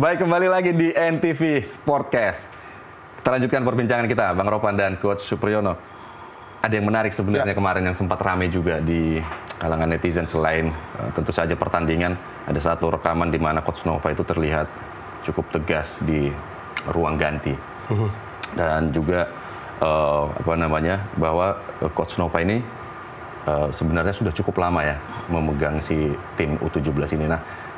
Baik, kembali lagi di NTV Sportcast. Kita lanjutkan perbincangan kita, Bang Ropan dan Coach Supriyono. Ada yang menarik sebenarnya kemarin yang sempat ramai juga di kalangan netizen selain tentu saja pertandingan. Ada satu rekaman di mana Coach Nova itu terlihat cukup tegas di ruang ganti. Dan juga bahwa Coach Nova ini sebenarnya sudah cukup lama ya memegang si tim U17 ini. Nah,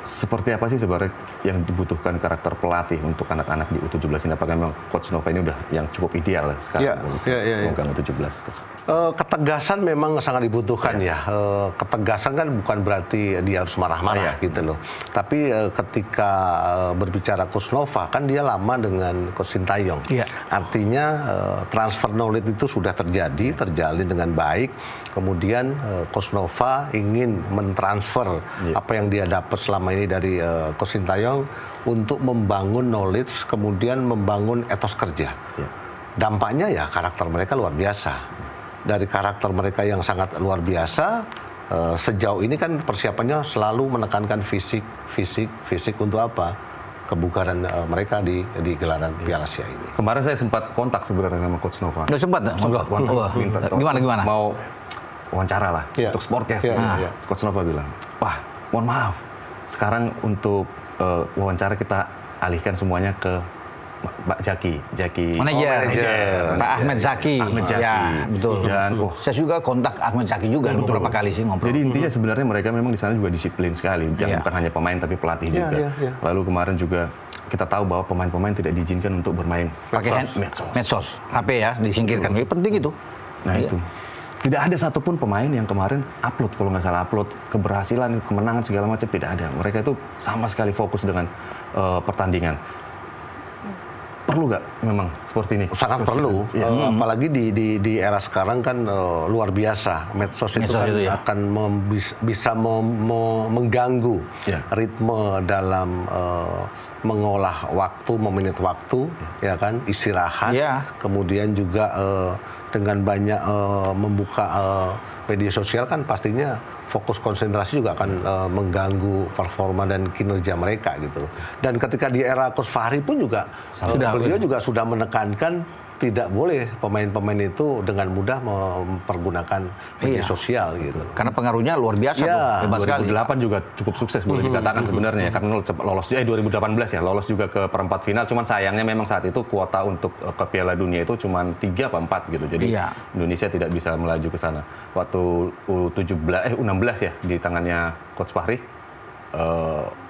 seperti apa sih sebenarnya yang dibutuhkan karakter pelatih untuk anak-anak di U17 ini? Apakah memang Coach Nova ini udah yang cukup ideal sekarang memegang U17? Ketegasan memang sangat dibutuhkan ya. Ketegasan kan bukan berarti dia harus marah-marah gitu loh. Tapi ketika berbicara Coach Nova kan dia lama dengan Coach Sintayong. Artinya transfer knowledge itu sudah terjalin dengan baik. Kemudian Coach Nova ingin mentransfer apa yang dia dapat selama ini dari Coach Sintayong untuk membangun knowledge, kemudian membangun etos kerja. Dampaknya ya karakter mereka luar biasa. Dari karakter mereka yang sangat luar biasa, sejauh ini kan persiapannya selalu menekankan fisik untuk apa? Kebugaran mereka di gelaran Piala Asia ini. Kemarin saya sempat kontak sebenarnya sama Coach Nova. Nggak sempat? Minta Gimana? Mau wawancara lah untuk Sportcast. Coach Nova bilang, wah mohon maaf, sekarang untuk wawancara kita alihkan semuanya ke Pak Jaki manajer. Pak Ahmed Zaki. Ya, betul. Dan saya juga kontak Ahmed Zaki juga beberapa kali sih ngobrol. Jadi intinya sebenarnya mereka memang di sana juga disiplin sekali. Bukan hanya pemain tapi pelatih juga. Lalu kemarin juga kita tahu bahwa pemain-pemain tidak diizinkan untuk bermain pakai medsos. HP ya disingkirkan. Ini penting itu. Nah itu. Tidak ada satupun pemain yang kemarin upload, kalau nggak salah upload keberhasilan, kemenangan segala macam, tidak ada. Mereka itu sama sekali fokus dengan pertandingan. Perlu nggak memang seperti ini? Sangat perlu, apalagi di era sekarang kan luar biasa. Medsos itu kan akan bisa mengganggu ritme dalam mengolah waktu, memanage waktu, ya kan, istirahat, kemudian juga dengan banyak membuka media sosial kan pastinya fokus konsentrasi juga akan mengganggu performa dan kinerja mereka gitu loh. Dan ketika di era Coach Fahri pun juga beliau juga sudah menekankan tidak boleh pemain-pemain itu dengan mudah mempergunakan media sosial gitu. Karena pengaruhnya luar biasa tuh, hebat sekali. 2008 juga cukup sukses boleh dikatakan sebenarnya karena lolos 2018 ya, lolos juga ke perempat final. Cuman sayangnya memang saat itu kuota untuk ke Piala Dunia itu cuma 3 apa 4 gitu. Jadi Indonesia tidak bisa melaju ke sana. Waktu U16 ya di tangannya Coach Fahri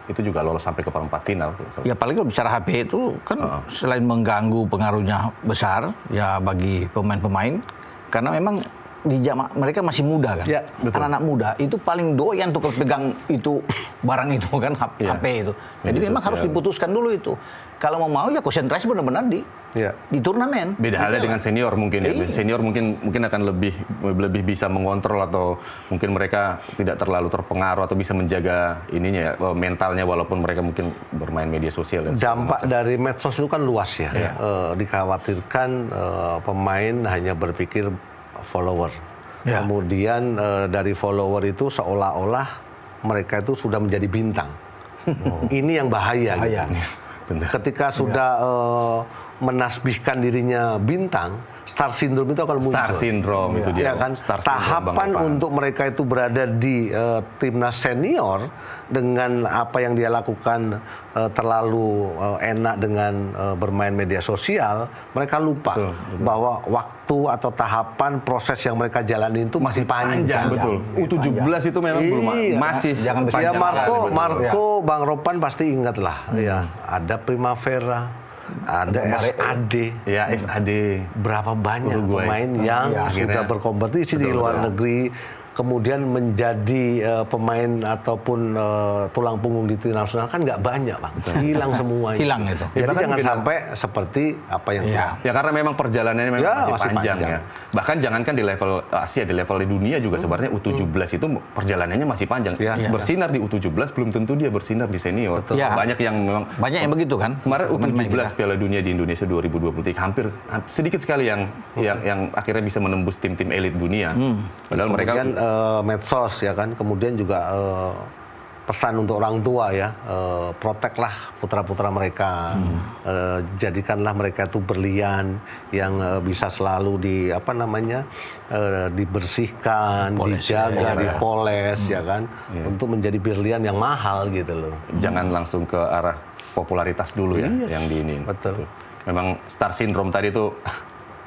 itu juga lolos sampai ke perempat final. Ya paling kalau bicara HP itu kan selain mengganggu pengaruhnya besar ya bagi pemain-pemain karena memang di zaman mereka masih muda kan. Anak-anak muda itu paling doyan tuh kalau pegang itu barang itu kan HP itu. Jadi memang harus diputuskan dulu itu. Kalau mau ya konsentrasi benar-benar di turnamen. Beda halnya dengan senior mungkin ya. Senior mungkin akan lebih bisa mengontrol atau mungkin mereka tidak terlalu terpengaruh atau bisa menjaga ininya ya, mentalnya walaupun mereka mungkin bermain media sosial. Dampak dari medsos itu kan luas ya. Dikhawatirkan pemain hanya berpikir follower. Kemudian dari follower itu seolah-olah mereka itu sudah menjadi bintang. Ini yang bahaya. Gitu. Ketika sudah menasbihkan dirinya bintang, star syndrome itu akan muncul. Star syndrome itu dia. Kan? Tahapan untuk mereka itu berada di timnas senior dengan apa yang dia lakukan terlalu enak dengan bermain media sosial, mereka lupa bahwa waktu atau tahapan proses yang mereka jalani itu masih panjang. Betul. U17 itu memang belum masih jangan besar. Marco, Bang Ropan pasti ingat lah. Ya, ada Primavera, ada SAD. Ya, SAD. Berapa banyak pemain yang sudah berkompetisi di luar negeri, kemudian menjadi pemain ataupun tulang punggung di tim nasional kan nggak banyak, Bang. Hilang semua. Hilang itu. Jadi jangan sampai seperti apa yang ya karena memang perjalanannya memang masih panjang ya. Bahkan jangankan di level Asia, di level di dunia juga sebenarnya U17 itu perjalanannya masih panjang. Bersinar di U17 belum tentu dia bersinar di senior. Banyak yang memang begitu kan. Kemarin U17 Piala Dunia di Indonesia 2023 hampir sedikit sekali yang akhirnya bisa menembus tim-tim elit dunia. Padahal mereka medsos ya kan, kemudian juga pesan untuk orang tua ya, proteklah putra-putra mereka, jadikanlah mereka itu berlian yang bisa selalu dibersihkan, dijaga, dipoles ya kan, untuk menjadi berlian yang mahal gitu loh. Jangan langsung ke arah popularitas dulu ya, yang diinin. Betul. Memang star syndrome tadi itu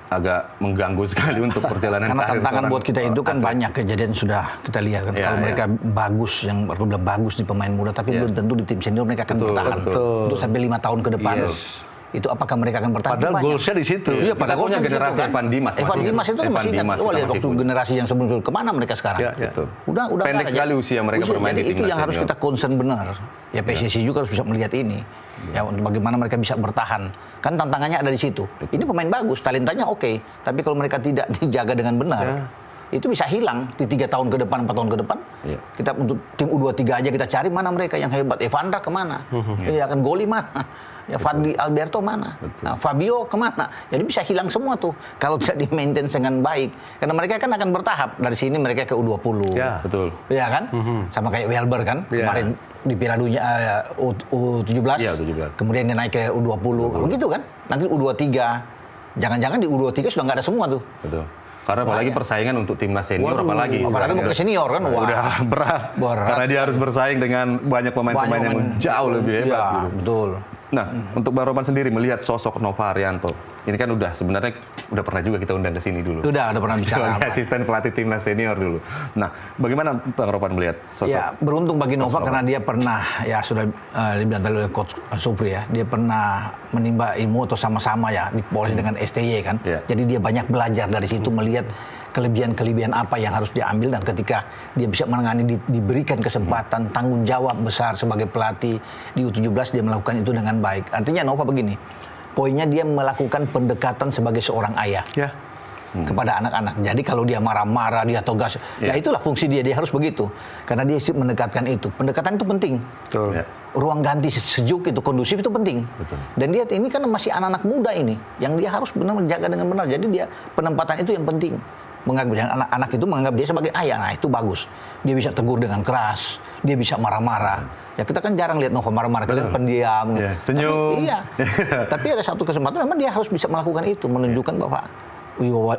agak mengganggu sekali untuk perjalanan karena karir tantangan seorang buat kita itu kan atlet. banyak kejadian sudah kita lihat kan. Kalau mereka bagus, yang bilang bagus di pemain muda, tapi belum tentu di tim senior mereka akan bertahan untuk sampai 5 tahun ke depan. Itu apakah mereka akan bertahan? Padahal goalsnya di situ. Iya, Kita punya generasi kan? Evan Dimas. Evan Dimas itu masih ingat. Lihat waktu generasi yang sebelum itu kemana mereka sekarang? Betul. Udah Pendek sekali usia mereka bermain di jadi itu timnas yang harus senior. kita concern benar. Ya PSSI juga harus bisa melihat ini. Ya untuk bagaimana mereka bisa bertahan. Kan tantangannya ada di situ. Ini pemain bagus, talentanya oke, tapi kalau mereka tidak dijaga dengan benar, itu bisa hilang di 3 tahun ke depan, 4 tahun ke depan. Kita untuk tim U23 aja kita cari mana mereka yang hebat. Evandra kemana? Ya kan Goli mana? Ya Fadli Alberto mana? Nah, Fabio kemana? Jadi bisa hilang semua tuh kalau tidak di-maintain dengan baik. Karena mereka kan akan bertahap. Dari sini mereka ke U20. Ya, betul. Iya kan? Sama kayak Welber kan? Kemarin di Piala Dunia U17. Iya, U17. Kemudian dia naik ke U20. Begitu kan? Nanti U23. Jangan-jangan di U23 sudah nggak ada semua tuh. Betul. Karena apalagi persaingan untuk timnas senior apalagi mau ke senior kan? Wah, udah berat. Karena dia harus bersaing dengan banyak pemain-pemain yang jauh lebih hebat. Ya, gitu. betul. Nah, untuk Bang Roman sendiri melihat sosok Nova Arianto, ini kan sebenarnya udah pernah juga kita undang ke sini dulu. Udah pernah bicara. Sebagai asisten pelatih timnas senior dulu. Nah, bagaimana Bang Roman melihat sosok? Ya, beruntung bagi Nova karena dia pernah, ya sudah dibilang tadi oleh Coach Supri ya, dia pernah menimba ilmu atau sama-sama ya di Polisi dengan STY kan. Jadi dia banyak belajar dari situ, melihat kelebihan-kelebihan apa yang harus diambil, dan ketika dia bisa menangani, diberikan kesempatan, tanggung jawab besar sebagai pelatih di U17, dia melakukan itu dengan baik. Artinya Nova begini, poinnya dia melakukan pendekatan sebagai seorang ayah kepada anak-anak. Jadi kalau dia marah-marah, dia tegas, ya itulah fungsi dia harus begitu. Karena dia mendekatkan itu. Pendekatan itu penting. Betul. Ruang ganti sejuk itu, kondusif itu penting. Betul. Dan dia ini kan masih anak-anak muda ini, yang dia harus benar menjaga dengan benar. Jadi dia penempatan itu yang penting. Anak-anak itu menganggap dia sebagai ayah. Nah itu bagus. Dia bisa tegur dengan keras, dia bisa marah-marah. Ya kita kan jarang lihat Nova marah-marah, kita pendiam. Senyum. Tapi ada satu kesempatan memang dia harus bisa melakukan itu, menunjukkan bahwa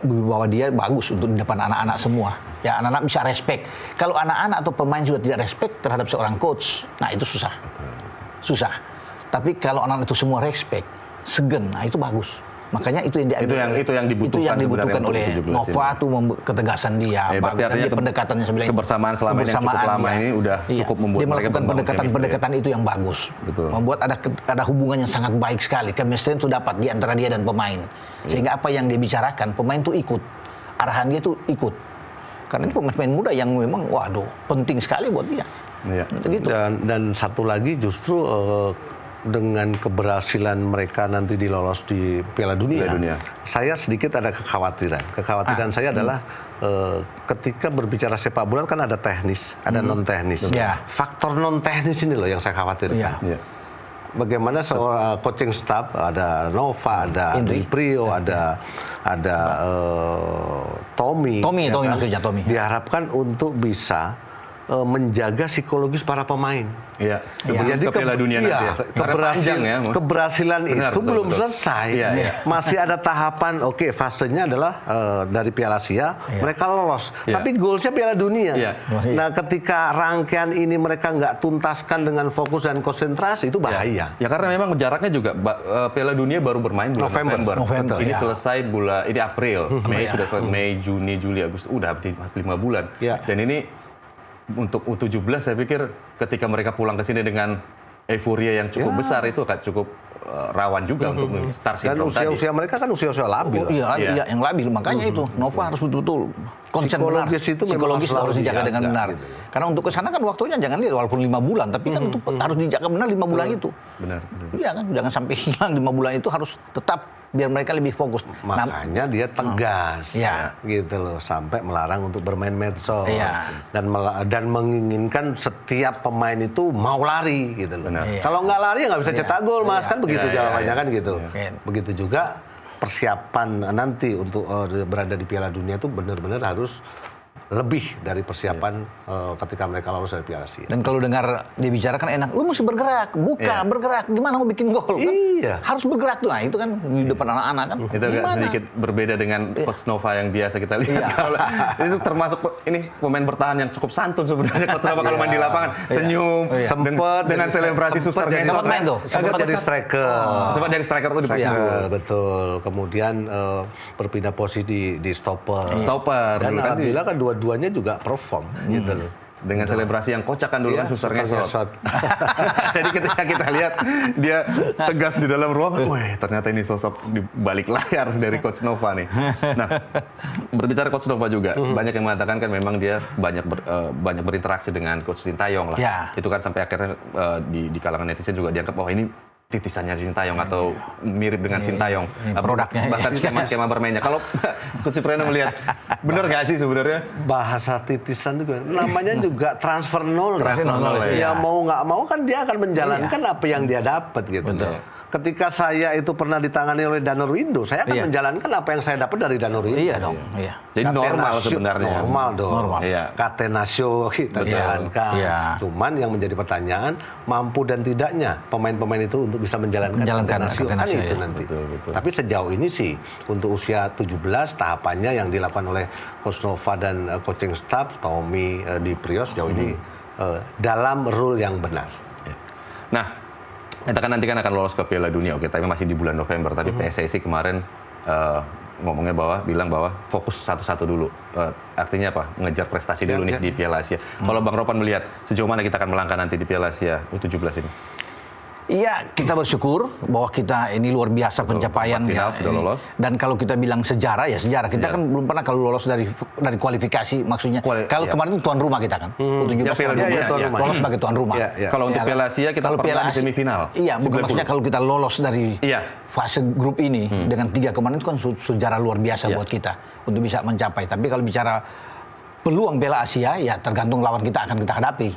wibawa dia bagus untuk di depan anak-anak semua. Ya anak-anak bisa respect. Kalau anak-anak atau pemain sudah tidak respect terhadap seorang coach, nah itu susah. Tapi kalau anak-anak itu semua respect, segen, nah itu bagus. Makanya itu yang dibutuhkan oleh Nova tuh, ketegasan dia, dia pendekatannya sebenarnya kebersamaan selama ini yang cukup lama ini udah cukup membuat dia melakukan pendekatan itu yang bagus. Betul. Membuat ada hubungan yang sangat baik sekali, chemistry itu dapat di antara dia dan pemain. Sehingga apa yang dia bicarakan, pemain tuh ikut. Arahan dia tuh ikut. Karena ini pemain muda yang memang penting sekali buat dia. Gitu. Dan satu lagi justru dengan keberhasilan mereka nanti dilolos di Piala Dunia, saya sedikit ada kekhawatiran. Kekhawatiran saya adalah ketika berbicara sepak bola kan ada teknis, ada non teknis. Faktor non teknis ini loh yang saya khawatirkan. Bagaimana seorang coaching staff, ada Nova, ada Andri Prio, ada Tommy, maksudnya Tommy. Diharapkan untuk bisa menjaga psikologis para pemain. Jadi Piala Dunia nanti keberhasilan itu belum selesai. Masih ada tahapan. Fasenya adalah dari Piala Asia mereka lolos. Tapi goalsnya Piala Dunia. Nah, ketika rangkaian ini mereka nggak tuntaskan dengan fokus dan konsentrasi, itu bahaya. Ya karena memang jaraknya juga Piala Dunia baru bermain bulan November. Ini selesai ini April, Mei sudah selesai, Mei, Juni, Juli, Agustus, udah 5 bulan. Dan ini untuk U17 saya pikir ketika mereka pulang ke sini dengan euforia yang cukup besar, itu akan cukup rawan juga untuk star syndrome tadi. Dan usia mereka kan usia labil. Iya, yang labil. Makanya itu Nova harus betul-betul konsen benar. Psikologis harus dijaga dengan benar. Gitu. Karena untuk ke sana kan waktunya jangan lihat walaupun 5 bulan, tapi kan itu harus dijaga benar 5 bulan itu. Benar. Iya kan, jangan sampai hilang 5 bulan itu, harus tetap biar mereka lebih fokus. Makanya dia tegas, gitu loh, sampai melarang untuk bermain medsos dan menginginkan setiap pemain itu mau lari, gitu loh. Kalau nggak lari ya nggak bisa cetak gol, Mas, kan begitu jawabannya kan gitu. Begitu juga persiapan nanti untuk berada di Piala Dunia itu benar-benar harus lebih dari persiapan ketika mereka lolos dari Piala Asia. Dan kalau dengar dia bicara kan enak, lu mesti bergerak, bergerak, gimana mau bikin gol kan? Iya. Harus bergerak tuh, nah itu kan di depan anak-anak kan. Itu agak sedikit berbeda dengan Coach Nova yang biasa kita lihat. Itu termasuk ini pemain bertahan yang cukup santun sebenarnya Coach Nova kalau main di lapangan, senyum, Sempat dengan selebrasi suster sempat main tuh. Sempat jadi striker. Sempat dari striker tuh di Persib. Betul. Kemudian berpindah posisi di stopper. Dan Dulu kan alhamdulillah kan dua-duanya juga perform gitu loh. dengan selebrasi yang kocak kan dulu kan suster Suster ngesot. Jadi ketika kita lihat dia tegas di dalam ruangan, wah ternyata ini sosok di balik layar dari Coach Nova nih. Nah, berbicara Coach Nova juga, banyak yang mengatakan kan memang dia banyak berinteraksi dengan Coach Sintayong lah. Ya. Itu kan sampai akhirnya di kalangan netizen juga dianggap bahwa ini titisannya Sintayong atau mirip dengan Sintayong. Produknya. Bahkan skema-skema bermainnya. Kalau Coach Supriyono melihat, benar nggak sih sebenarnya? Bahasa titisan itu namanya juga transfer nol. Transfer nol, ya mau nggak mau kan dia akan menjalankan apa yang dia dapat gitu. Betul. Ketika saya itu pernah ditangani oleh Danur Windo, saya akan menjalankan apa yang saya dapat dari Danur Windo. Iya dong. Iya. Jadi normal sebenarnya. Normal dong. Normal. Iya. Catenaccio kita jalankan. Iya. Cuman yang menjadi pertanyaan, mampu dan tidaknya pemain-pemain itu untuk bisa menjalankan Catenaccio, kan itu ya. nanti. Betul. Tapi sejauh ini sih untuk usia 17 tahapannya yang dilakukan oleh Coach Nova dan coaching staff Tommy di Prios sejauh ini dalam rule yang benar. Nah, kita kan nanti kan akan lolos ke Piala Dunia, oke, tapi masih di bulan November. Tapi PSSI kemarin ngomongnya bilang bahwa fokus satu-satu dulu. Artinya apa? Mengejar prestasi dulu nih di Piala Asia. Kalau Bang Ropan melihat sejauh mana kita akan melangkah nanti di Piala Asia U17 ini? Iya, kita bersyukur bahwa kita ini luar biasa pencapaian final sudah lolos. Dan kalau kita bilang sejarah ya sejarah. Kita kan belum pernah kalau lolos dari kualifikasi maksudnya. Kalau kemarin itu tuan rumah kita kan. U17 Piala Dunia, lolos sebagai tuan rumah. Kalau untuk Piala Asia kita pernah di semifinal. Iya, bukan maksudnya kalau kita lolos dari fase grup ini dengan 3 kemarin itu kan sejarah luar biasa buat kita untuk bisa mencapai. Tapi kalau bicara peluang Piala Asia ya tergantung lawan kita akan kita hadapi.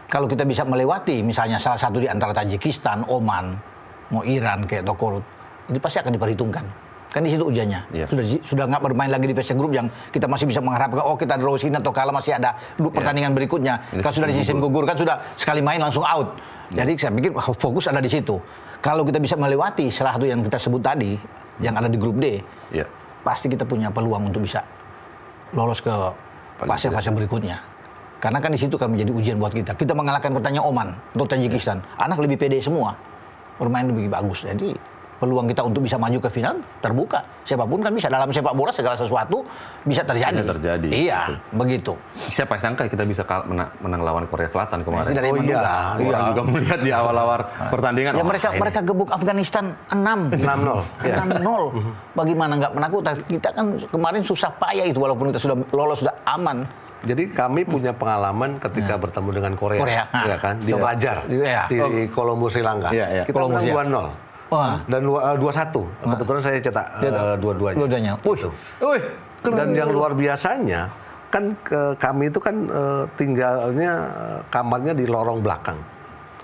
Kalau kita bisa melewati misalnya salah satu di antara Tajikistan, Oman, mau Iran kayak Tokorut, ini pasti akan diperhitungkan. Kan di situ ujiannya. Sudah nggak bermain lagi di fase grup yang kita masih bisa mengharapkan kita draw sini atau kalah masih ada pertandingan berikutnya. Kalau sudah di sistem gugur kan sudah sekali main langsung out. Jadi saya pikir fokus ada di situ. Kalau kita bisa melewati salah satu yang kita sebut tadi yang ada di grup D, pasti kita punya peluang untuk bisa lolos ke fase-fase berikutnya. Karena kan di situ kan menjadi ujian buat kita. Kita mengalahkan katanya Oman atau Tajikistan. Anak lebih pede semua. Bermain lebih bagus. Jadi peluang kita untuk bisa maju ke final terbuka. Siapapun kan bisa. Dalam sepak bola segala sesuatu bisa terjadi. Iya, begitu. Siapa sangka kita bisa menang lawan Korea Selatan kemarin. Orang juga melihat di awal-awal pertandingan. Ya mereka gebuk Afghanistan 6-0. Bagaimana nggak menakutkan? Kita kan kemarin susah payah itu walaupun kita sudah lolos sudah aman. Jadi kami punya pengalaman ketika bertemu dengan Korea. Ya kan? Di Pelajar, di Colombo, Sri Lanka. Kita menang 2-0. Dan 2-1. Kebetulan saya cetak dua-duanya. Dan yang luar biasanya, kan kami itu kan tinggalnya kamarnya di lorong belakang.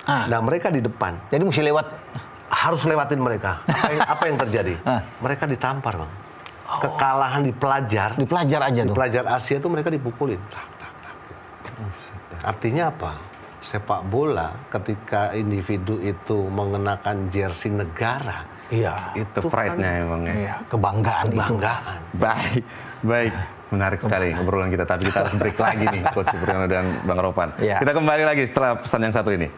Nah mereka di depan. Jadi mesti lewat. Harus lewatin mereka. Apa yang terjadi? Mereka ditampar, Bang. Kekalahan di Pelajar. Di Pelajar aja tuh. Di Pelajar Asia itu mereka dipukulin. Artinya apa? Sepak bola ketika individu itu mengenakan jersey negara. Itu pride-nya emang ya. Iya, kebanggaan. Baik. Menarik sekali obrolan kita. Tapi kita harus break lagi nih, Coach Supriyono dan Bang Ropan. Kita kembali lagi setelah pesan yang satu ini.